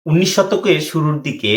19 শতকের শুরুর দিকে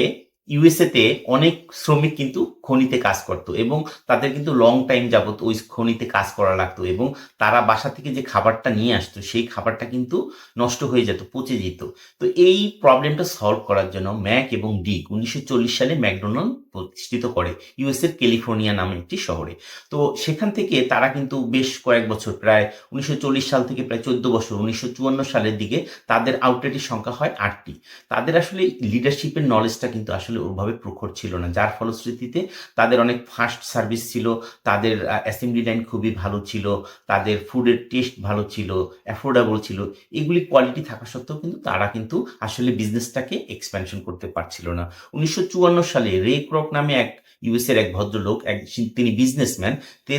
ইউএসএতে অনেক শ্রমিক কিন্তু খনিতে কাজ করত এবং তাদের কিন্তু লং টাইম যাবত ওই খনিতে কাজ করা লাগতো এবং তারা বাসা থেকে যে খাবারটা নিয়ে আসতো সেই খাবারটা কিন্তু নষ্ট হয়ে যেত, পচে যেত। তো এই প্রবলেমটা সলভ করার জন্য ম্যাক এবং ডিক 1940 সালে ম্যাকডোনাল্ড প্রতিষ্ঠিত করে ইউএসএর ক্যালিফোর্নিয়া নামে একটি শহরে। তো সেখান থেকে তারা কিন্তু বেশ কয়েক বছর, প্রায় 1940 সাল থেকে প্রায় 14 বছর, 1954 সালের দিকে তাদের আউটলেটের সংখ্যা হয় 8টি। তাদের আসলে লিডারশিপের নলেজটা কিন্তু আসলে ওভাবে প্রখর ছিল না, যার ফলশ্রুতিতে তাদের অনেক ফাস্ট সার্ভিস ছিল, তাদের অ্যাসেম্বলি লাইন খুবই ভালো ছিল, তাদের ফুডের টেস্ট ভালো ছিল, অ্যাফোর্ডেবল ছিল। এগুলি কোয়ালিটি থাকা সত্ত্বেও কিন্তু তারা কিন্তু আসলে বিজনেসটাকে এক্সপ্যানশন করতে পারছিল না। 1954 সালে রে ক্রক নামে এক ইউএসের এক ভদ্রলোক, তিনি বিজনেসম্যান,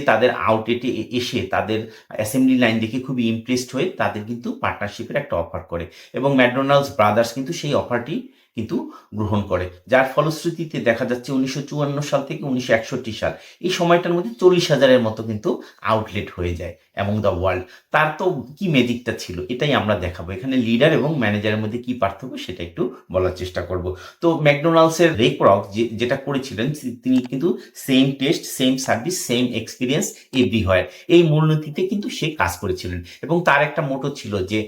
তাদের আউটলেটে এসে তাদের অ্যাসেম্বলি লাইন দেখে খুবই ইমপ্রেসড হয়ে তাদের কিন্তু পার্টনারশিপের একটা অফার করে এবং ম্যাকডোনাল্ডস ব্রাদার্স কিন্তু সেই অফারটি কিন্তু গ্রহণ করে, যার ফলশ্রুতিতে দেখা যাচ্ছে 1954 সাল থেকে 1961 সাল এই সময়টার মধ্যে 40,000-এর মতো কিন্তু আউটলেট হয়ে যায় অ্যামং দ্য ওয়ার্ল্ড। তার তো কি ম্যাজিকটা ছিল এটাই আমরা দেখাবো। এখানে লিডার এবং ম্যানেজারের মধ্যে কি পার্থক্য সেটা একটু বলার চেষ্টা করব। তো ম্যাকডোনাল্ডসের রে ক্রক যেটা করেছিলেন, তিনি কিন্তু same test, same service, same experience everywhere, এই মূলনীতিতে কিন্তু সে কাজ করেছিলেন এবং তার একটা মোটো ছিল যে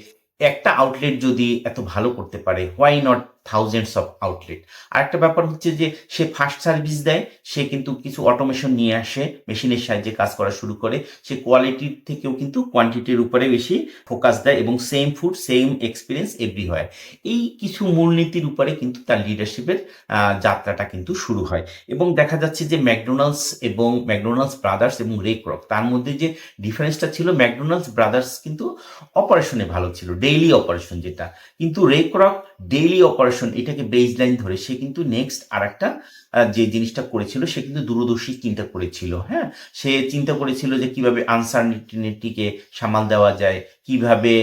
একটা আউটলেট যদি এত ভালো করতে পারে, why not thousands of outlet. আরেকটা ব্যাপার হচ্ছে যে সে ফাস্ট সার্ভিস দেয়, সে কিন্তু কিছু অটোমেশন নিয়ে আসে, মেশিনের সাহায্যে কাজ করা শুরু করে, সে কোয়ালিটির থেকেও কিন্তু কোয়ান্টিটির উপরে বেশি ফোকাস দেয় এবং same food, same experience everywhere. এই কিছু মূলনীতির উপরে কিন্তু তার লিডারশিপের যাত্রাটা কিন্তু শুরু হয় এবং দেখা যাচ্ছে যে ম্যাকডোনাল্ডস ব্রাদার্স এবং রে ক্রক, তার মধ্যে যে ডিফারেন্সটা ছিল, ম্যাকডোনাল্ডস ব্রাদার্স কিন্তু অপারেশনে ভালো ছিল, ডেইলি অপারেশন যেটা, কিন্তু রে ক্রক ডেইলি অপারেশন এটাকে বেস লাইন ধরে সে কিন্তু নেক্সট আর একটা যে জিনিসটা করেছিল, সে কিন্তু দূরদর্শী চিন্তা করেছিল। হ্যাঁ, সে চিন্তা করেছিল যে কিভাবে আনসার্টিনিটিকে সামাল দেওয়া যায়, কিভাবে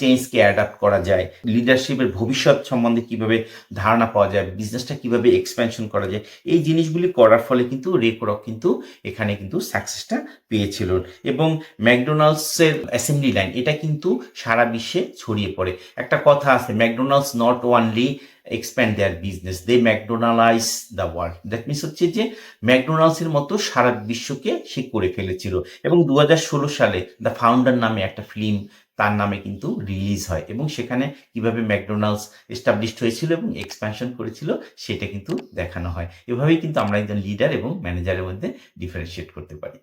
চেঞ্জকে অ্যাডাপ্ট করা যায়, লিডারশিপের ভবিষ্যৎ সম্বন্ধে কিভাবে ধারণা পাওয়া যায়, বিজনেসটা কিভাবে এক্সপ্যানশন করা যায়। এই জিনিসগুলি করার ফলে কিন্তু রে ক্রক কিন্তু এখানে কিন্তু সাকসেসটা পেয়েছিল এবং ম্যাকডোনাল্ডসের অ্যাসেম্বলি লাইন এটা কিন্তু সারা বিশ্বে ছড়িয়ে পড়ে। একটা কথা আছে, McDonald's not only expand their business, they McDonaldize the world. That means হচ্ছে যে ম্যাকডোনাল্ডসের মতো সারা বিশ্বকে সে করে ফেলেছিল এবং 2016 সালে দ্য ফাউন্ডার নামে একটা ফিল্ম তার নামে কিন্তু রিলিজ হয় এবং সেখানে কিভাবে ম্যাকডোনাল্ডস এস্টাবলিশড হয়েছিল এবং এক্সপ্যানশন করেছিল সেটা কিন্তু দেখানো হয়। এভাবেই কিন্তু আমরা একজন লিডার এবং ম্যানেজারের মধ্যে ডিফারেন্সিয়েট করতে পারি।